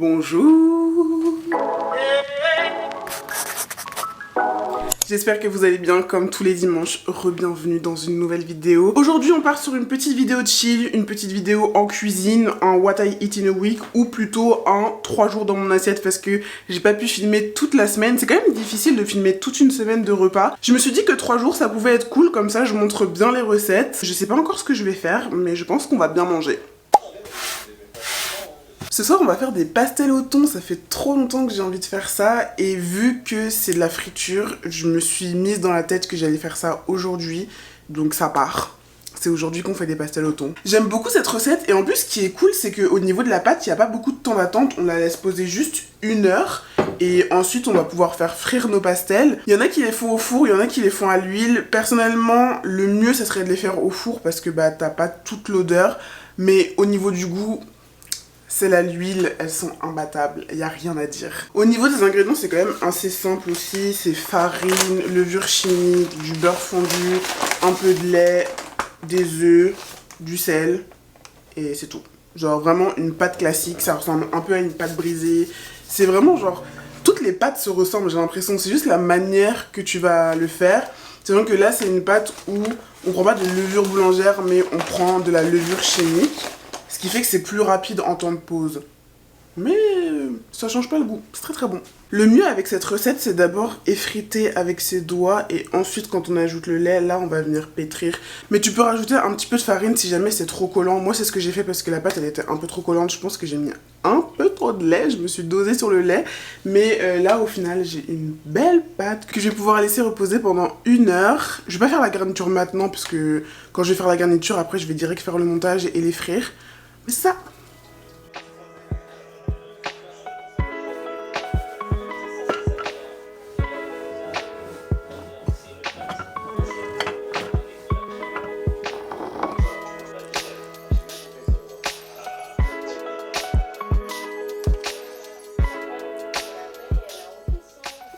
Bonjour. J'espère que vous allez bien comme tous les dimanches. Re-bienvenue dans une nouvelle vidéo. Aujourd'hui on part sur une petite vidéo de chill, une petite vidéo en cuisine, en what I eat in a week, ou plutôt en 3 jours dans mon assiette parce que j'ai pas pu filmer toute la semaine. C'est quand même difficile de filmer toute une semaine de repas. Je me suis dit que 3 jours ça pouvait être cool, comme ça je montre bien les recettes. Je sais pas encore ce que je vais faire, mais je pense qu'on va bien manger. Ce soir on va faire des pastels au thon, ça fait trop longtemps que j'ai envie de faire ça et vu que c'est de la friture, je me suis mise dans la tête que j'allais faire ça aujourd'hui, donc ça part. C'est aujourd'hui qu'on fait des pastels au thon. J'aime beaucoup cette recette et en plus ce qui est cool c'est qu'au niveau de la pâte, il n'y a pas beaucoup de temps d'attente, on la laisse poser juste 1 heure et ensuite on va pouvoir faire frire nos pastels. Il y en a qui les font au four, il y en a qui les font à l'huile. Personnellement, le mieux ça serait de les faire au four parce que bah t'as pas toute l'odeur, mais au niveau du goût, celles à l'huile, elles sont imbattables, il n'y a rien à dire. Au niveau des ingrédients, c'est quand même assez simple aussi. C'est farine, levure chimique, du beurre fondu, un peu de lait, des œufs, du sel, et c'est tout. Genre vraiment une pâte classique, ça ressemble un peu à une pâte brisée. C'est vraiment genre, toutes les pâtes se ressemblent, j'ai l'impression. C'est juste la manière que tu vas le faire. C'est vrai que là, c'est une pâte où on prend pas de levure boulangère, mais on prend de la levure chimique. Ce qui fait que c'est plus rapide en temps de pause. Mais ça change pas le goût, c'est très très bon. Le mieux avec cette recette, c'est d'abord effriter avec ses doigts et ensuite quand on ajoute le lait, là on va venir pétrir. Mais tu peux rajouter un petit peu de farine si jamais c'est trop collant. Moi c'est ce que j'ai fait parce que la pâte elle était un peu trop collante. Je pense que j'ai mis un peu trop de lait, je me suis dosée sur le lait. Mais là au final j'ai une belle pâte que je vais pouvoir laisser reposer pendant 1 heure. Je vais pas faire la garniture maintenant parce que quand je vais faire la garniture après je vais direct faire le montage et les frire. Mais ça...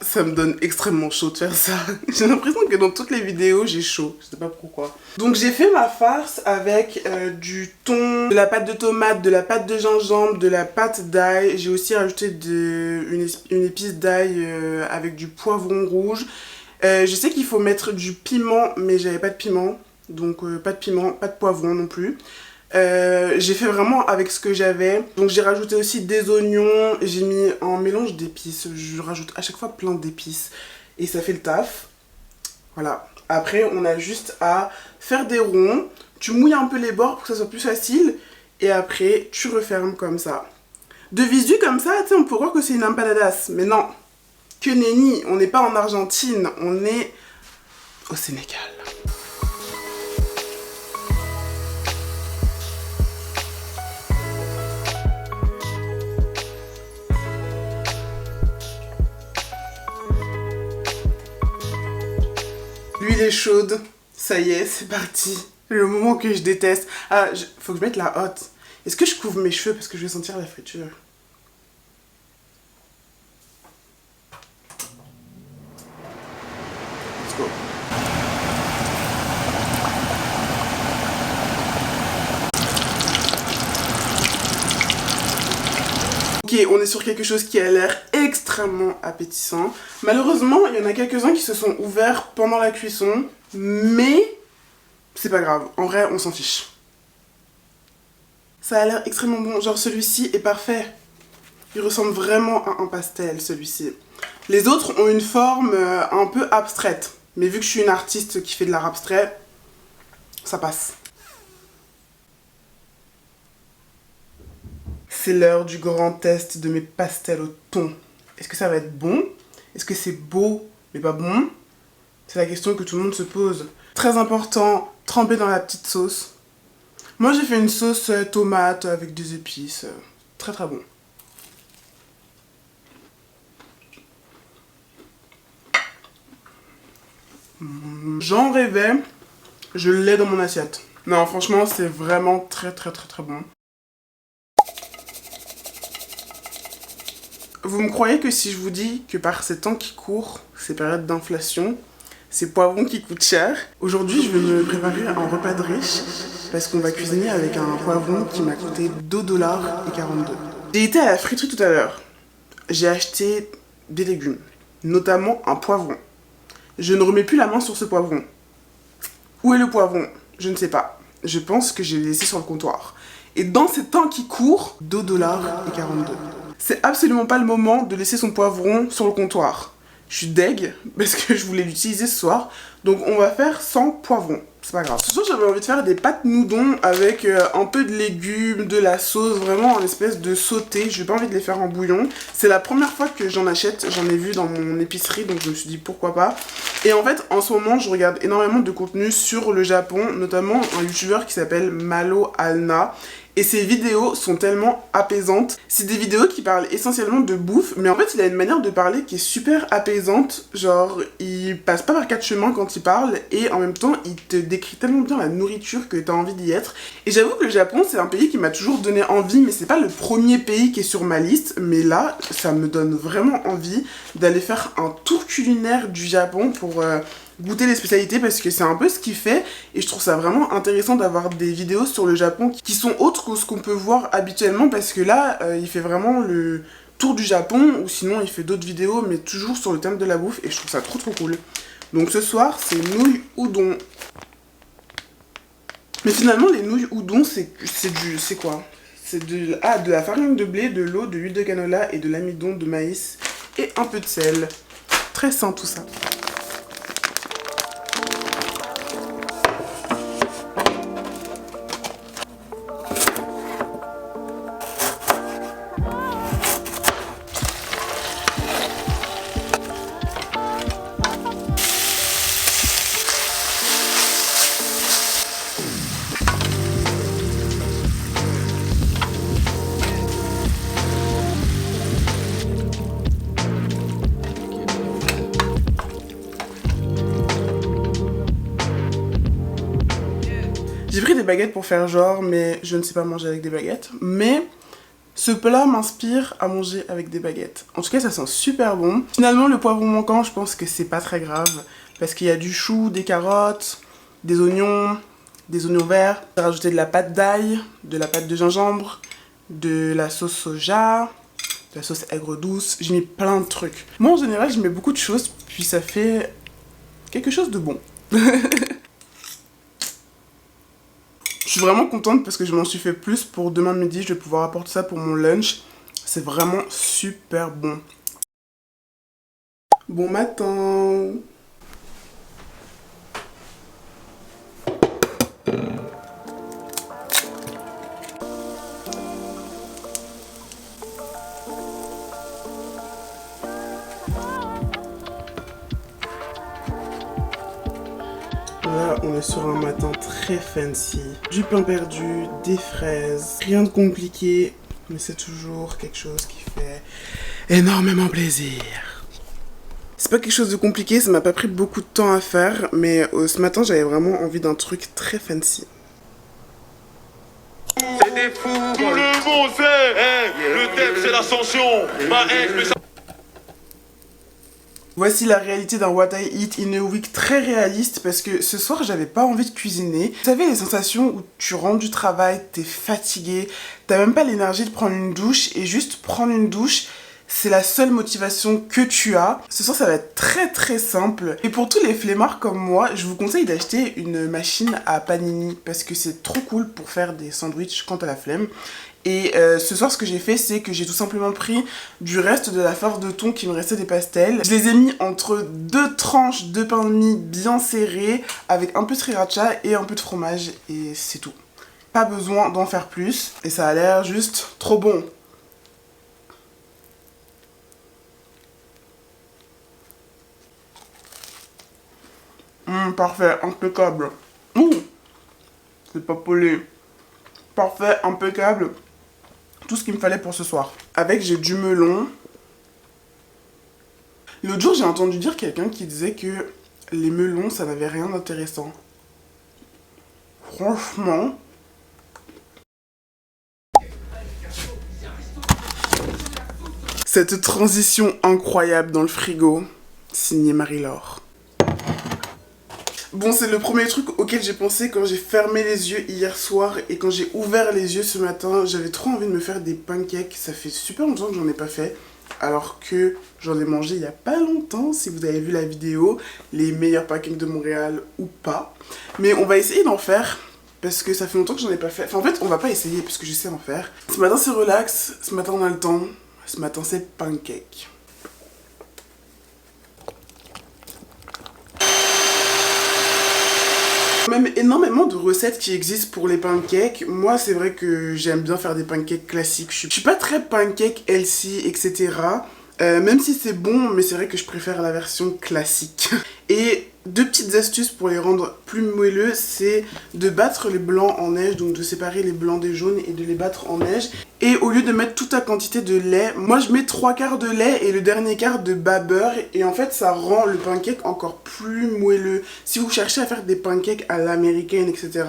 Ça me donne extrêmement chaud de faire ça. J'ai l'impression que dans toutes les vidéos, j'ai chaud. Je sais pas pourquoi. Donc j'ai fait ma farce avec du thon, de la pâte de tomate, de la pâte de gingembre, de la pâte d'ail. J'ai aussi rajouté une épice d'ail avec du poivron rouge. Je sais qu'il faut mettre du piment, mais j'avais pas de piment. Donc pas de piment, pas de poivron non plus. J'ai fait vraiment avec ce que j'avais. Donc j'ai rajouté aussi des oignons. J'ai mis un mélange d'épices. Je rajoute à chaque fois plein d'épices. Et ça fait le taf. Voilà. Après on a juste à faire des ronds. Tu mouilles un peu les bords pour que ça soit plus facile. Et après tu refermes comme ça. De visu comme ça, tu sais, on peut croire que c'est une empanadas. Mais non. Que nenni. On n'est pas en Argentine. On est au Sénégal. L'huile est chaude, ça y est, c'est parti. Le moment que je déteste. Ah, faut que je mette la hotte. Est-ce que je couvre mes cheveux parce que je vais sentir la friture? Let's go. Ok, on est sur quelque chose qui a l'air extrêmement appétissant. Malheureusement, il y en a quelques-uns qui se sont ouverts pendant la cuisson, mais c'est pas grave. En vrai, on s'en fiche. Ça a l'air extrêmement bon. Genre, celui-ci est parfait. Il ressemble vraiment à un pastel, celui-ci. Les autres ont une forme un peu abstraite. Mais vu que je suis une artiste qui fait de l'art abstrait, ça passe. C'est l'heure du grand test de mes pastels au thon. Est-ce que ça va être bon? Est-ce que c'est beau mais pas bon? C'est la question que tout le monde se pose. Très important, tremper dans la petite sauce. Moi j'ai fait une sauce tomate avec des épices. Très très bon. J'en rêvais, je l'ai dans mon assiette. Non franchement c'est vraiment très très très très bon. Vous me croyez que si je vous dis que par ces temps qui courent, ces périodes d'inflation, ces poivrons qui coûtent cher, aujourd'hui je vais me préparer un repas de riche parce qu'on va cuisiner avec un poivron qui m'a coûté 2,42 $. J'ai été à la friterie tout à l'heure. J'ai acheté des légumes, notamment un poivron. Je ne remets plus la main sur ce poivron. Où est le poivron? Je ne sais pas. Je pense que j'ai laissé sur le comptoir. Et dans ces temps qui courent, 2,42 $. C'est absolument pas le moment de laisser son poivron sur le comptoir. Je suis deg parce que je voulais l'utiliser ce soir. Donc on va faire sans poivron. C'est pas grave. Ce soir j'avais envie de faire des pâtes noudons avec un peu de légumes, de la sauce, vraiment en espèce de sauté. J'ai pas envie de les faire en bouillon. C'est la première fois que j'en achète. J'en ai vu dans mon épicerie, donc je me suis dit pourquoi pas. Et en fait en ce moment je regarde énormément de contenu sur le Japon, notamment un youtubeur qui s'appelle Malo Alna. Et ses vidéos sont tellement apaisantes. C'est des vidéos qui parlent essentiellement de bouffe, mais en fait il a une manière de parler qui est super apaisante. Genre il passe pas par quatre chemins quand il parle, et en même temps il te décrit tellement bien la nourriture que t'as envie d'y être. Et j'avoue que le Japon c'est un pays qui m'a toujours donné envie, mais c'est pas le premier pays qui est sur ma liste. Mais là ça me donne vraiment envie d'aller faire un tour culinaire du Japon pour goûter les spécialités, parce que c'est un peu ce qu'il fait, et je trouve ça vraiment intéressant d'avoir des vidéos sur le Japon qui sont autres que ce qu'on peut voir habituellement, parce que là il fait vraiment le tour du Japon, ou sinon il fait d'autres vidéos mais toujours sur le thème de la bouffe, et je trouve ça trop cool. Donc ce soir c'est nouilles udon. Mais finalement les nouilles udon c'est quoi? C'est de la farine de blé, de l'eau, de l'huile de canola et de l'amidon de maïs et un peu de sel. Très sain tout ça. J'ai pris des baguettes pour faire genre, mais je ne sais pas manger avec des baguettes. Mais ce plat m'inspire à manger avec des baguettes. En tout cas, ça sent super bon. Finalement, le poivron manquant, je pense que c'est pas très grave. Parce qu'il y a du chou, des carottes, des oignons verts. J'ai rajouté de la pâte d'ail, de la pâte de gingembre, de la sauce soja, de la sauce aigre douce. J'ai mis plein de trucs. Moi, en général, je mets beaucoup de choses, puis ça fait quelque chose de bon. Je suis vraiment contente parce que je m'en suis fait plus pour demain midi. Je vais pouvoir apporter ça pour mon lunch. C'est vraiment super bon. Bon matin. Là, on est sur un matin très fancy. Du pain perdu, des fraises, rien de compliqué, mais c'est toujours quelque chose qui fait énormément plaisir. C'est pas quelque chose de compliqué, ça m'a pas pris beaucoup de temps à faire, mais ce matin, j'avais vraiment envie d'un truc très fancy. C'est des fous. Tout le monde sait, le thème c'est l'ascension. Ma haine, Voici la réalité d'un What I Eat in a Week très réaliste, parce que ce soir j'avais pas envie de cuisiner. Vous savez les sensations où tu rentres du travail, t'es fatigué, t'as même pas l'énergie de prendre une douche, et juste prendre une douche, c'est la seule motivation que tu as. Ce soir ça va être très simple. Et pour tous les flemmards comme moi, je vous conseille d'acheter une machine à panini, parce que c'est trop cool pour faire des sandwichs quand t'as la flemme. Et ce soir, ce que j'ai fait, c'est que j'ai tout simplement pris du reste de la farce de thon qui me restait des pastels. Je les ai mis entre deux tranches de pain de mie bien serrées, avec un peu de sriracha et un peu de fromage, et c'est tout. Pas besoin d'en faire plus, et ça a l'air juste trop bon. Parfait, impeccable. C'est pas polé. Parfait, impeccable. Tout ce qu'il me fallait pour ce soir. Avec, j'ai du melon. L'autre jour, j'ai entendu dire quelqu'un qui disait que les melons, ça n'avait rien d'intéressant. Franchement. Cette transition incroyable dans le frigo, signé Marie-Laure. Bon, c'est le premier truc auquel j'ai pensé quand j'ai fermé les yeux hier soir et quand j'ai ouvert les yeux ce matin. J'avais trop envie de me faire des pancakes. Ça fait super longtemps que j'en ai pas fait. Alors que j'en ai mangé il y a pas longtemps, si vous avez vu la vidéo, les meilleurs pancakes de Montréal ou pas. Mais on va essayer d'en faire parce que ça fait longtemps que j'en ai pas fait. Enfin en fait, on va pas essayer parce que je sais en faire. Ce matin c'est relax, ce matin on a le temps, ce matin c'est pancake. Même énormément de recettes qui existent pour les pancakes. Moi, c'est vrai que j'aime bien faire des pancakes classiques. Je suis pas très pancake healthy, etc. Même si c'est bon, mais c'est vrai que je préfère la version classique. Et deux petites astuces pour les rendre plus moelleux, c'est de battre les blancs en neige, donc de séparer les blancs des jaunes et de les battre en neige. Et au lieu de mettre toute la quantité de lait, moi je mets 3/4 de lait et le dernier quart de bas beurre. Et en fait ça rend le pancake encore plus moelleux. Si vous cherchez à faire des pancakes à l'américaine, etc.,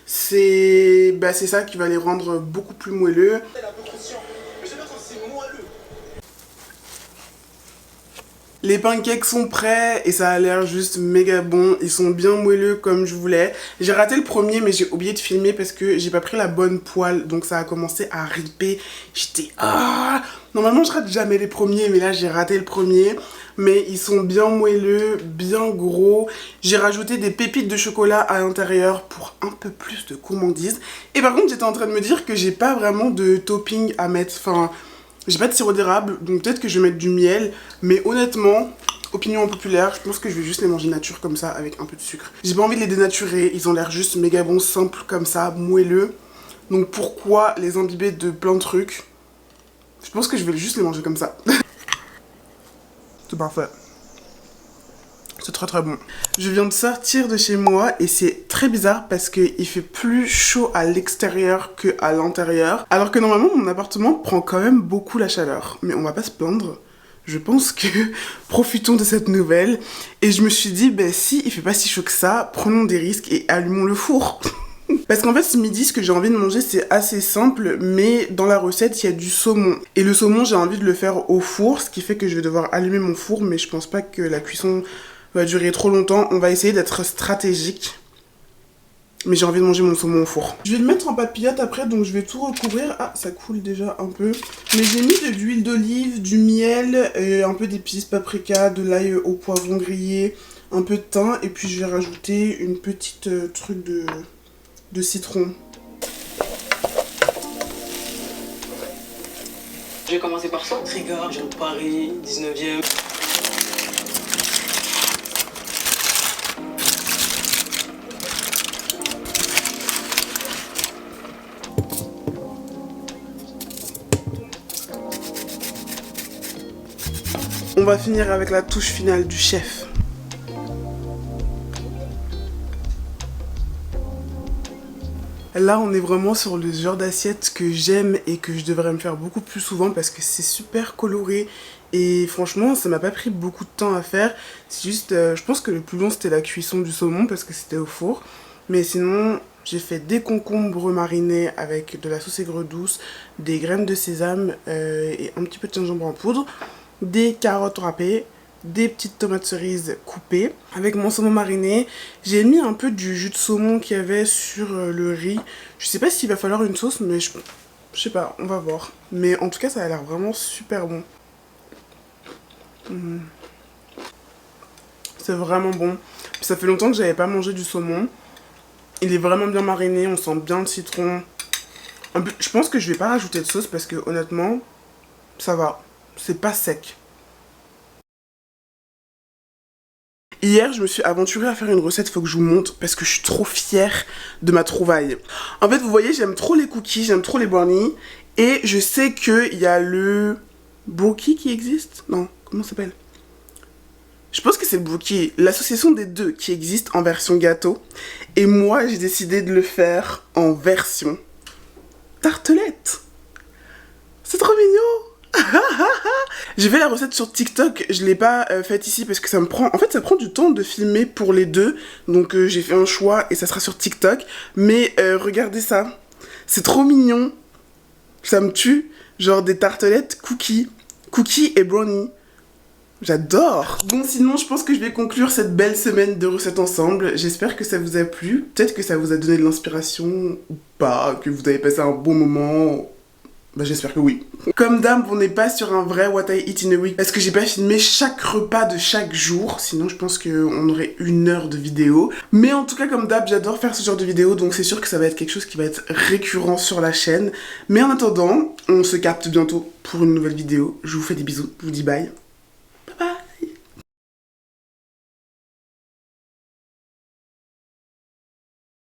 c'est ça qui va les rendre beaucoup plus moelleux. Les pancakes sont prêts et ça a l'air juste méga bon. Ils sont bien moelleux comme je voulais. J'ai raté le premier mais j'ai oublié de filmer parce que j'ai pas pris la bonne poêle. Donc ça a commencé à ripper. J'étais... Normalement je rate jamais les premiers mais là j'ai raté le premier. Mais ils sont bien moelleux, bien gros. J'ai rajouté des pépites de chocolat à l'intérieur pour un peu plus de gourmandise. Et par contre j'étais en train de me dire que j'ai pas vraiment de topping à mettre. Enfin... J'ai pas de sirop d'érable, donc peut-être que je vais mettre du miel. Mais honnêtement, opinion populaire, je pense que je vais juste les manger nature comme ça, avec un peu de sucre. J'ai pas envie de les dénaturer, ils ont l'air juste méga bons, simples comme ça, moelleux. Donc pourquoi les imbiber de plein de trucs? Je pense que je vais juste les manger comme ça. C'est parfait. C'est très très bon. Je viens de sortir de chez moi et c'est très bizarre parce qu'il fait plus chaud à l'extérieur qu'à l'intérieur. Alors que normalement mon appartement prend quand même beaucoup la chaleur. Mais on va pas se plaindre. Je pense que profitons de cette nouvelle. Et je me suis dit, si il fait pas si chaud que ça, prenons des risques et allumons le four. Parce qu'en fait ce midi ce que j'ai envie de manger c'est assez simple, mais dans la recette il y a du saumon. Et le saumon j'ai envie de le faire au four, ce qui fait que je vais devoir allumer mon four, mais je pense pas que la cuisson va durer trop longtemps. On va essayer d'être stratégique. Mais j'ai envie de manger mon saumon au four. Je vais le mettre en papillote après, donc je vais tout recouvrir. Ah, ça coule déjà un peu. Mais j'ai mis de l'huile d'olive, du miel, un peu d'épices, paprika, de l'ail au poivron grillé, un peu de thym. Et puis je vais rajouter une petite truc de citron. J'ai commencé par ça. Trigard, je viens de Paris, 19e. On va finir avec la touche finale du chef. Là, on est vraiment sur le genre d'assiette que j'aime et que je devrais me faire beaucoup plus souvent parce que c'est super coloré. Et franchement, ça m'a pas pris beaucoup de temps à faire. C'est juste, je pense que le plus long, c'était la cuisson du saumon parce que c'était au four. Mais sinon, j'ai fait des concombres marinés avec de la sauce aigre douce, des graines de sésame et un petit peu de gingembre en poudre, des carottes râpées, des petites tomates cerises coupées. Avec mon saumon mariné, j'ai mis un peu du jus de saumon qu'il y avait sur le riz. Je sais pas s'il va falloir une sauce, mais je sais pas, on va voir. Mais en tout cas, ça a l'air vraiment super bon. C'est vraiment bon. Puis ça fait longtemps que j'avais pas mangé du saumon. Il est vraiment bien mariné, on sent bien le citron. Je pense que je vais pas rajouter de sauce parce que honnêtement, ça va. C'est pas sec. Hier, je me suis aventurée à faire une recette, faut que je vous montre, parce que je suis trop fière de ma trouvaille. En fait, vous voyez, j'aime trop les cookies, j'aime trop les brownies, et je sais qu'il y a le brookie qui existe. Non, comment ça s'appelle? Je pense que c'est le brookie, l'association des deux qui existe en version gâteau. Et moi, j'ai décidé de le faire en version tartelette. C'est trop mignon. J'ai fait la recette sur TikTok, je l'ai pas faite ici parce que ça me prend... En fait, ça prend du temps de filmer pour les deux. Donc j'ai fait un choix et ça sera sur TikTok. Mais regardez ça. C'est trop mignon. Ça me tue. Genre des tartelettes cookies et brownie. J'adore. Bon, sinon, je pense que je vais conclure cette belle semaine de recettes ensemble. J'espère que ça vous a plu. Peut-être que ça vous a donné de l'inspiration ou pas, que vous avez passé un bon moment. Bah, j'espère que oui. Comme d'hab, on n'est pas sur un vrai What I Eat in a Week parce que j'ai pas filmé chaque repas de chaque jour. Sinon, je pense qu'on aurait 1 heure de vidéo. Mais en tout cas, comme d'hab, j'adore faire ce genre de vidéo. Donc c'est sûr que ça va être quelque chose qui va être récurrent sur la chaîne. Mais en attendant, on se capte bientôt pour une nouvelle vidéo. Je vous fais des bisous. Je vous dis bye.